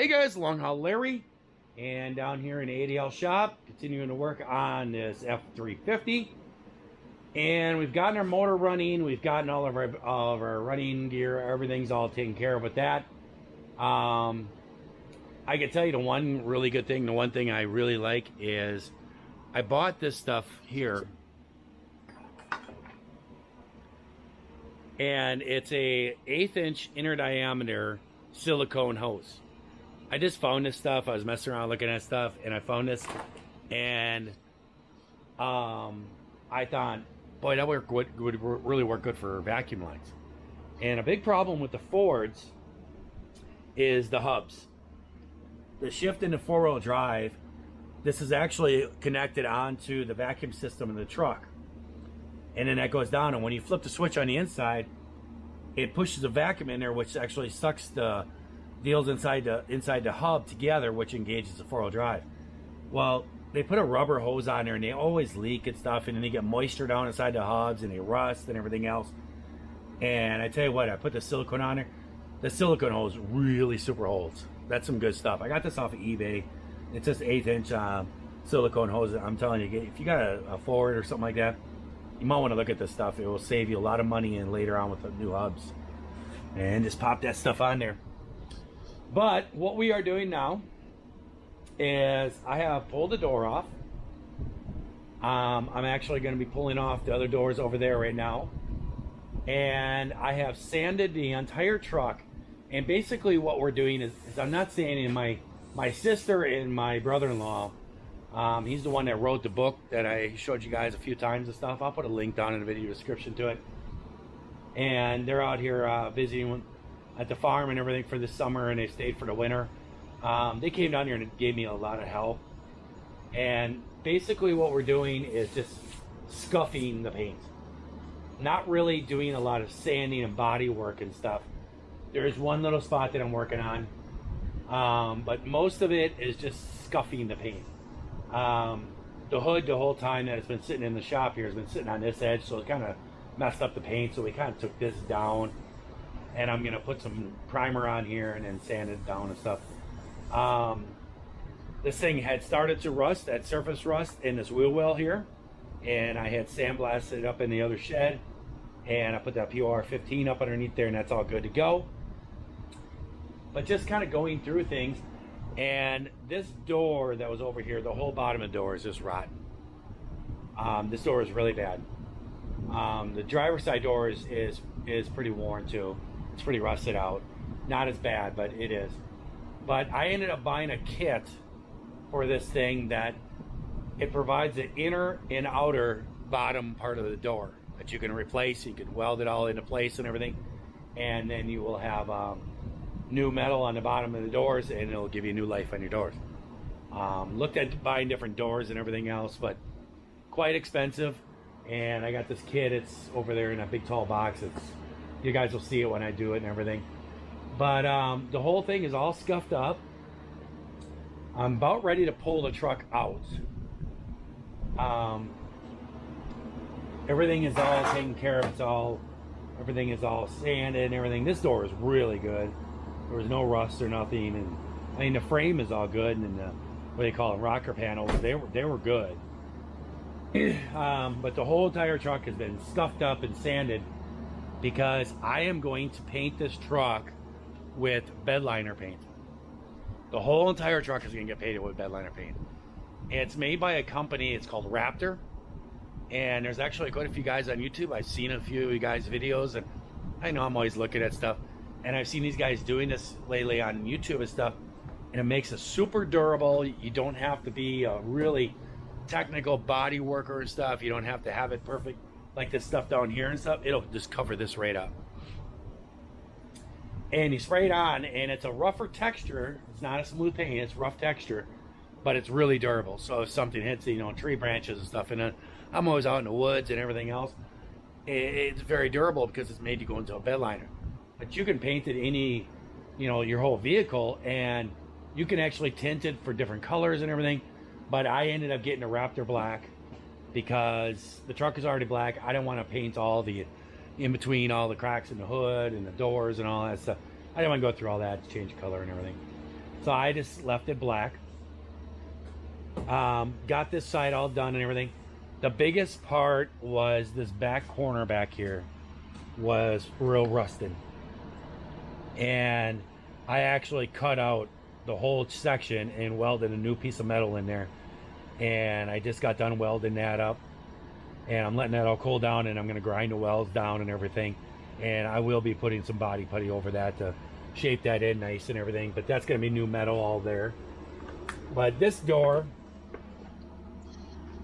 Hey guys, Long Haul Larry, and down here in the ADL shop, continuing to work on this F350. And we've gotten our motor running, we've gotten all of our running gear, everything's all taken care of with that. I can tell you the one really good thing, the one thing I really like is I bought this stuff here, and it's a 1/8 inch inner diameter silicone hose. I just found this stuff. I was messing around looking at stuff, and I found this, and I thought, boy, that would really work good for vacuum lines. And a big problem with the Fords is the hubs. The shift into four-wheel drive, this is actually connected onto the vacuum system in the truck, and then that goes down. And when you flip the switch on the inside, it pushes a vacuum in there, which actually sucks the deals inside the hub together, which engages the four-wheel drive. Well, they put a rubber hose on there, and they always leak and stuff, and then they get moisture down inside the hubs, and they rust and everything else. And I tell you what, I put the silicone on there. The silicone hose really super holds. That's some good stuff. I got this off of eBay. It's just 1/8 inch silicone hose. I'm telling you, if you got a Ford or something like that, you might want to look at this stuff. It will save you a lot of money and later on with the new hubs. And just pop that stuff on there. But what we are doing now is I have pulled the door off. I'm actually going to be pulling off the other doors over there right now. And I have sanded the entire truck. And basically what we're doing is I'm not sanding. My sister and my brother-in-law, he's the one that wrote the book that I showed you guys a few times and stuff. I'll put a link down in the video description to it. And they're out here visiting at the farm and everything for the summer, and they stayed for the winter. They came down here and gave me a lot of help. And basically what we're doing is just scuffing the paint. Not really doing a lot of sanding and body work and stuff. There's one little spot that I'm working on, but most of it is just scuffing the paint. The hood, the whole time that it's been sitting in the shop here, has been sitting on this edge, so it kind of messed up the paint, so we kind of took this down. And I'm going to put some primer on here and then sand it down and stuff. This thing had started to rust, that surface rust in this wheel well here. And I had sandblasted it up in the other shed. And I put that POR15 up underneath there, and that's all good to go. But just kind of going through things. And this door that was over here, the whole bottom of the door is just rotten. This door is really bad. The driver's side door is pretty worn too. It's pretty rusted out. Not as bad, but it is. But I ended up buying a kit for this thing that it provides the inner and outer bottom part of the door that you can replace. You can weld it all into place and everything. And then you will have new metal on the bottom of the doors, and it'll give you new life on your doors. Looked at buying different doors and everything else, but quite expensive. And I got this kit. It's over there in a big tall box. You guys will see it when I do it and everything. But the whole thing is all scuffed up. I'm about ready to pull the truck out. Everything is all taken care of. Everything is all sanded and everything. This door is really good. There was no rust or nothing. And I mean, the frame is all good, and the, what do they call them, rocker panels, they were good. But the whole entire truck has been scuffed up and sanded because I am going to paint this truck with bed liner paint. The whole entire truck is going to get painted with bed liner paint. It's made by a company, it's called Raptor. And there's actually quite a few guys on YouTube. I've seen a few of you guys' videos, and I know I'm always looking at stuff. And I've seen these guys doing this lately on YouTube and stuff. And it makes it super durable. You don't have to be a really technical body worker and stuff. You don't have to have it perfect like this stuff down here and stuff. It'll just cover this right up. And you spray it on, and it's a rougher texture. It's not a smooth paint, it's rough texture, but it's really durable. So if something hits, tree branches and stuff, and I'm always out in the woods and everything else, it's very durable because it's made to go into a bed liner. But you can paint it any, your whole vehicle, and you can actually tint it for different colors and everything. But I ended up getting a Raptor black because the truck is already black. I don't want to paint all the in between, all the cracks in the hood and the doors and all that stuff. I didn't want to go through all that to change color and everything. So I just left it black. Got this side all done and everything. The biggest part was this back corner back here was real rusted. And I actually cut out the whole section and welded a new piece of metal in there. And I just got done welding that up. And I'm letting that all cool down, and I'm going to grind the welds down and everything. And I will be putting some body putty over that to shape that in nice and everything. But that's going to be new metal all there. But this door,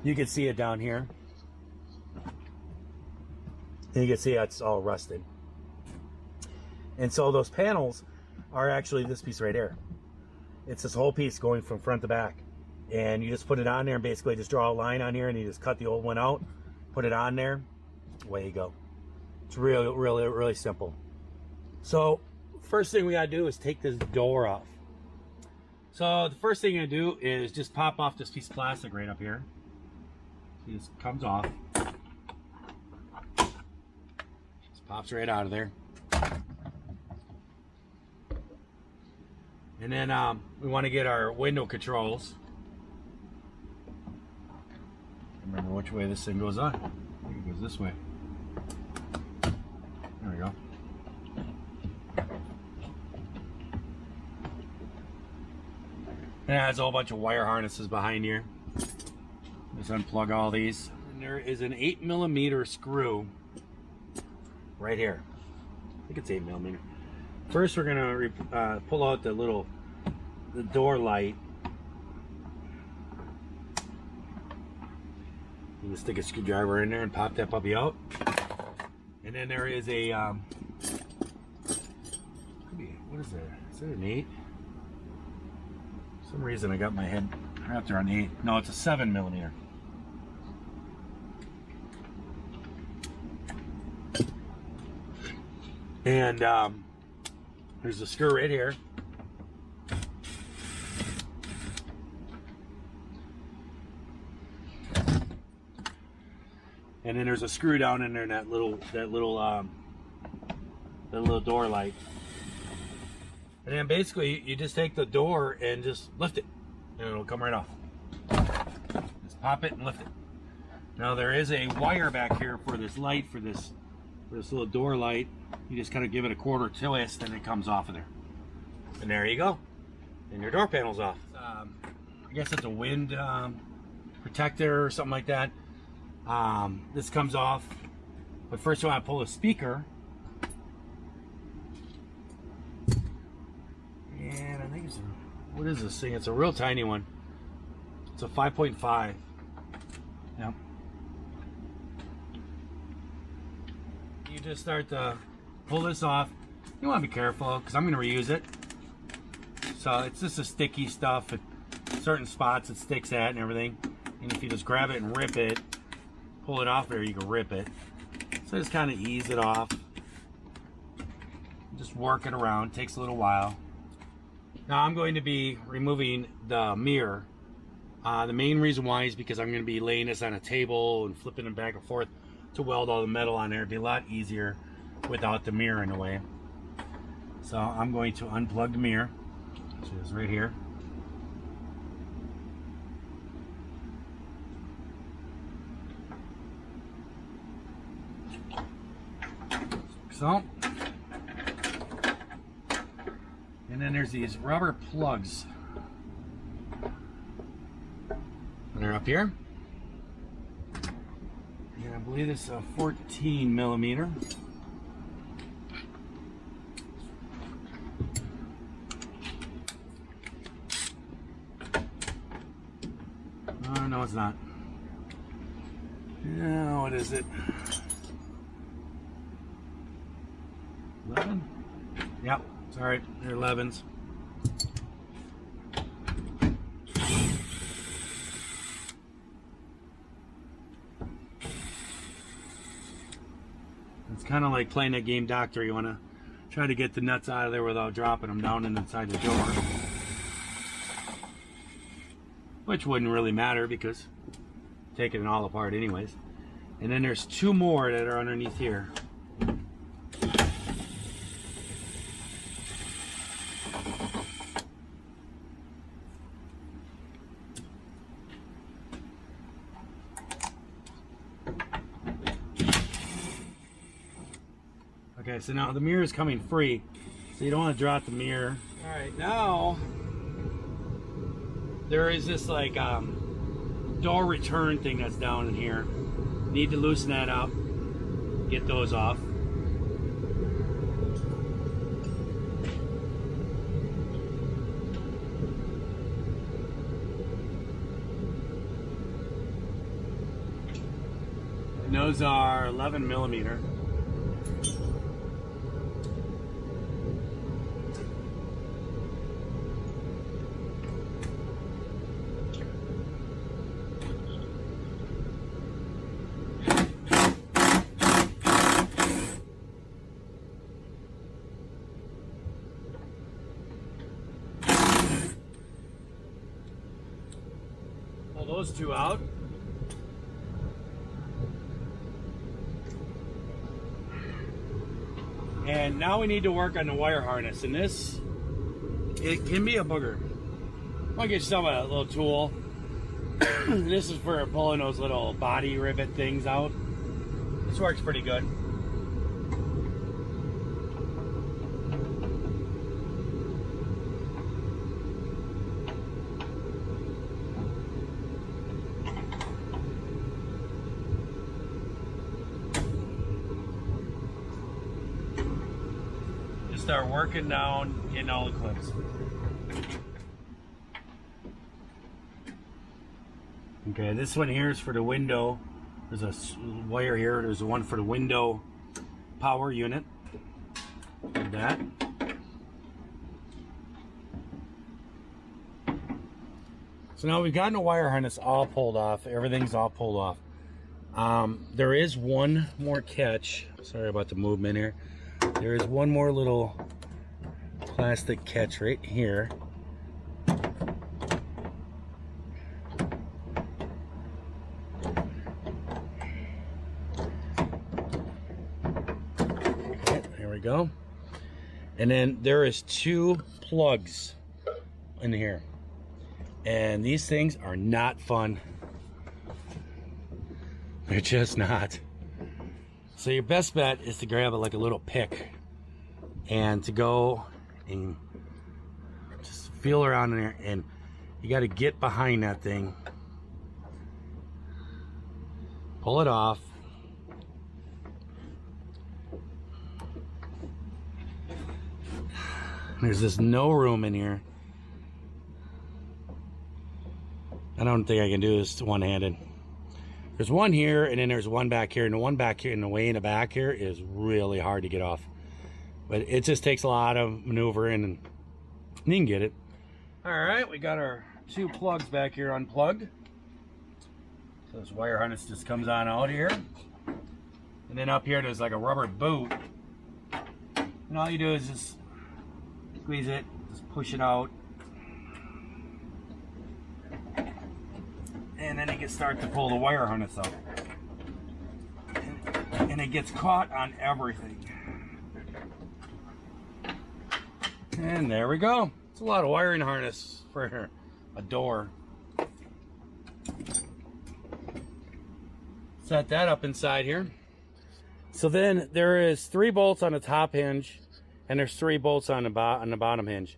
you can see it down here. And you can see it's all rusted. And so those panels are actually this piece right here. It's this whole piece going from front to back. And you just put it on there and basically just draw a line on here, and you just cut the old one out, put it on there, away you go. It's really simple. So first thing we gotta do is take this door off. So the first thing you're gonna do is just pop off this piece of plastic right up here. See, this comes off. Just pops right out of there. And then we want to get our window controls. Remember which way this thing goes on. I think it goes this way. There we go. It has a whole bunch of wire harnesses behind here. Just unplug all these. And there is an 8mm screw right here. I think it's 8mm. First, we're gonna pull out the door light. You can stick a screwdriver in there and pop that puppy out. And then there is a what is that? Is that an 8? For some reason I got my head wrapped around 8. No, it's a 7mm. And there's a screw right here. And then there's a screw down in there in that little door light. And then basically you just take the door and just lift it, and it'll come right off. Just pop it and lift it. Now there is a wire back here for this light, for this little door light. You just kind of give it a quarter twist and it comes off of there. And there you go. And your door panel's off. I guess it's a wind protector or something like that. This comes off. But first you want to pull the speaker. And I think it's what is this thing? It's a real tiny one. It's a 5.5. Yep. You just start to pull this off. You want to be careful because I'm going to reuse it. So it's just a sticky stuff at certain spots it sticks at and everything. And if you just grab it and rip it, pull it off there, you can rip it. So just kind of ease it off. Just work it around. Takes a little while. Now I'm going to be removing the mirror. The main reason why is because I'm going to be laying this on a table and flipping it back and forth to weld all the metal on there. It'd be a lot easier without the mirror in the way. So I'm going to unplug the mirror, which is right here. So, and then there's these rubber plugs that are up here. And I believe this is a 14mm. Oh, no, it's not. No, what is it? 11? Yep, sorry, they're 11s. It's kind of like playing that game Doctor. You want to try to get the nuts out of there without dropping them down inside the door. Which wouldn't really matter because I'm taking it all apart anyways. And then there's two more that are underneath here. Okay, so now the mirror is coming free, so you don't want to drop the mirror. All right, now there is this like door return thing that's down in here. Need to loosen that up, get those off. And those are 11 millimeter. Pull those two out. And now we need to work on the wire harness. And this, it can be a booger. I'll get yourself a little tool. This is for pulling those little body rivet things out. This works pretty good. Start working down, getting all the clips. Okay, this one here is for the window. There's a wire here. There's one for the window power unit. Like that. So now we've gotten the wire harness all pulled off. Everything's all pulled off. There is one more catch. Sorry about the movement here. There is one more little plastic catch right here. Okay, there we go. And then there is two plugs in here. And these things are not fun. They're just not. So your best bet is to grab it like a little pick and to go and just feel around in there, and you got to get behind that thing, pull it off, there's just no room in here. I don't think I can do this one-handed. There's one here, and then there's one back here, and the one back here, and the way in the back here is really hard to get off. But it just takes a lot of maneuvering, and you can get it. All right, we got our two plugs back here unplugged. So this wire harness just comes on out here. And then up here, there's like a rubber boot. And all you do is just squeeze it, just push it out. And then you can start to pull the wire harness up. And it gets caught on everything. And there we go. It's a lot of wiring harness for a door. Set that up inside here. So then there is 3 bolts on the top hinge, and there's 3 bolts on the bottom hinge.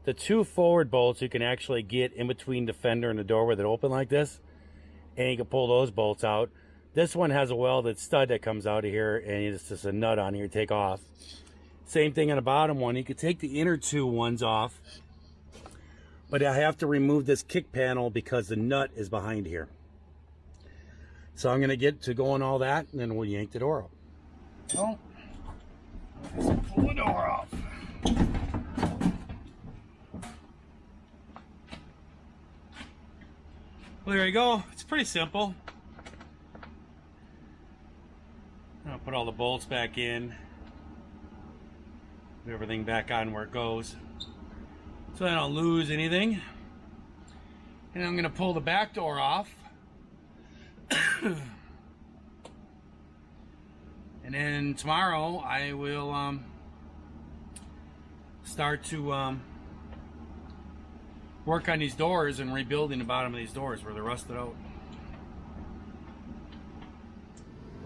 The 2 forward bolts you can actually get in between the fender and the door with it open like this, and you can pull those bolts out. This one has a welded stud that comes out of here, and it's just a nut on here to take off. Same thing on the bottom one. You could take the inner 2 ones off, but I have to remove this kick panel because the nut is behind here. So I'm going to get to going all that, and then we'll yank the door up. So, let's pull the door off. Well, there you go. It's pretty simple. I'll put all the bolts back in. Put everything back on where it goes, so I don't lose anything. And I'm going to pull the back door off. And then tomorrow I will start to work on these doors and rebuilding the bottom of these doors where they're rusted out.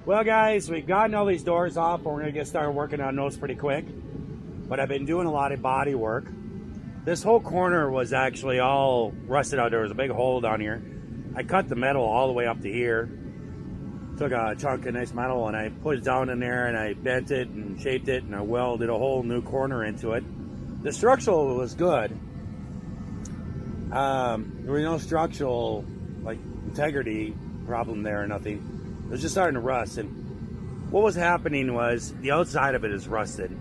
Well, guys, we've gotten all these doors off, and we're going to get started working on those pretty quick. But I've been doing a lot of body work. This whole corner was actually all rusted out. There was a big hole down here. I cut the metal all the way up to here. Took a chunk of nice metal and I put it down in there and I bent it and shaped it and I welded a whole new corner into it. The structural was good. There was no structural like integrity problem there or nothing. It was just starting to rust, and what was happening was the outside of it is rusted.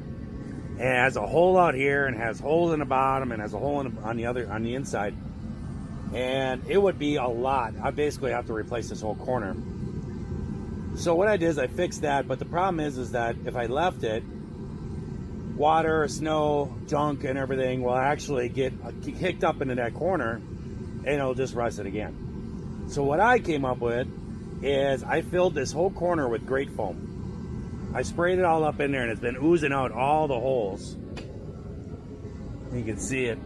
It has a hole out here and has holes in the bottom and has a hole on the inside. And it would be a lot. I basically have to replace this whole corner. So what I did is I fixed that, but the problem is that if I left it, water, snow, junk, and everything will actually get kicked up into that corner, and it'll just rust it again. So what I came up with is I filled this whole corner with grate foam. I sprayed it all up in there, and it's been oozing out all the holes. You can see it.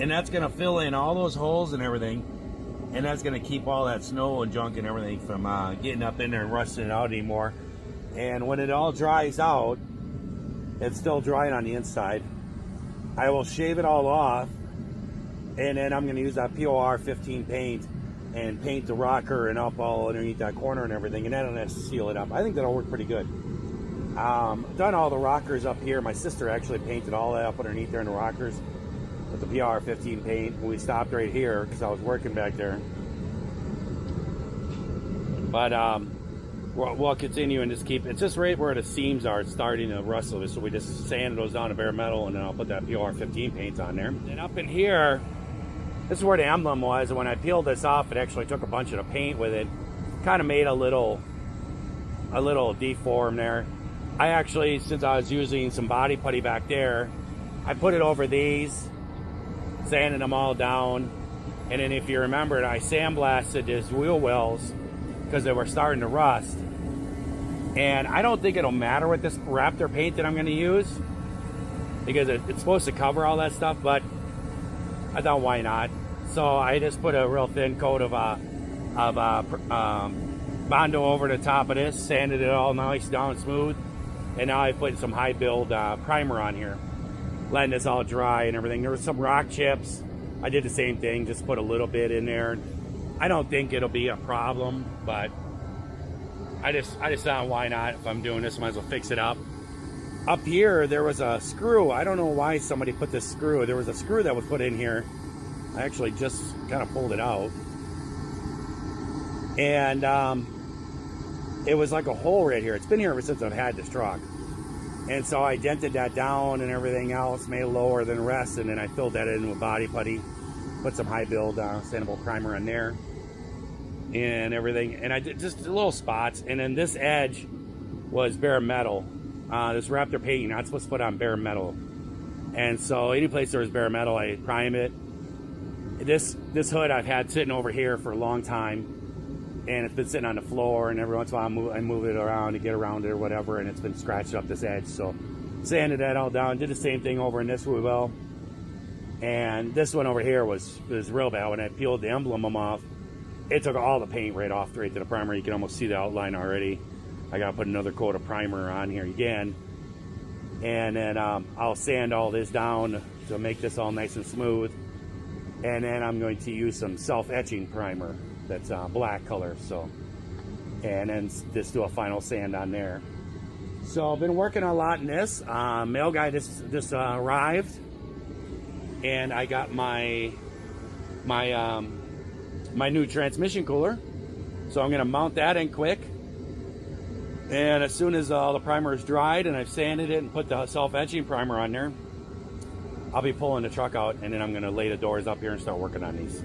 And that's going to fill in all those holes and everything. And that's going to keep all that snow and junk and everything from getting up in there and rusting it out anymore. And when it all dries out, it's still drying on the inside. I will shave it all off. And then I'm going to use that f350 paint and paint the rocker and up all underneath that corner and everything, and that'll seal it up. I think that'll work pretty good. Done all the rockers up here. My sister actually painted all that up underneath there in the rockers with the f350 paint. We stopped right here because I was working back there. But we'll continue and just keep it's just right where the seams are starting to rustle. So we just sand those down to bare metal, and then I'll put that f350 paint on there. And up in here, this is where the emblem was, and when I peeled this off, it actually took a bunch of the paint with it. Kind of made a little deform there. I actually, since I was using some body putty back there, I put it over these, sanded them all down, and then if you remember, I sandblasted these wheel wells because they were starting to rust. And I don't think it'll matter with this Raptor paint that I'm going to use, because it's supposed to cover all that stuff, but I thought, why not? So I just put a real thin coat of Bondo over the top of this, sanded it all nice down smooth, and now I put some high build primer on here, letting this all dry and everything. There was some rock chips. I did the same thing, just put a little bit in there. I don't think it'll be a problem, but I just thought, why not? If I'm doing this, might as well fix it up. Up here, there was a screw. I don't know why somebody put this screw. There was a screw that was put in here. I actually just kind of pulled it out. And it was like a hole right here. It's been here ever since I've had this truck. And so I dented that down and everything else, made it lower than the rest, and then I filled that in with body putty, put some high build sandable primer on there and everything. And I did just little spots. And then this edge was bare metal. This Raptor paint, you're not supposed to put on bare metal. And so any place there was bare metal, I prime it. This hood I've had sitting over here for a long time, and it's been sitting on the floor, and every once in a while I move it around to get around it or whatever, and it's been scratched up this edge. So sanded that all down, did the same thing over in this wheel well. And this one over here was real bad. When I peeled the emblem off, it took all the paint right off straight to the primer. You can almost see the outline already. I gotta put another coat of primer on here again, and then I'll sand all this down to make this all nice and smooth, and then I'm going to use some self-etching primer that's black color, so, and then just do a final sand on there. So I've been working a lot in this. Mail guy just arrived, and I got my new transmission cooler, so I'm gonna mount that in quick. And as soon as all the primer is dried and I've sanded it and put the self-etching primer on there, I'll be pulling the truck out, and then I'm going to lay the doors up here and start working on these.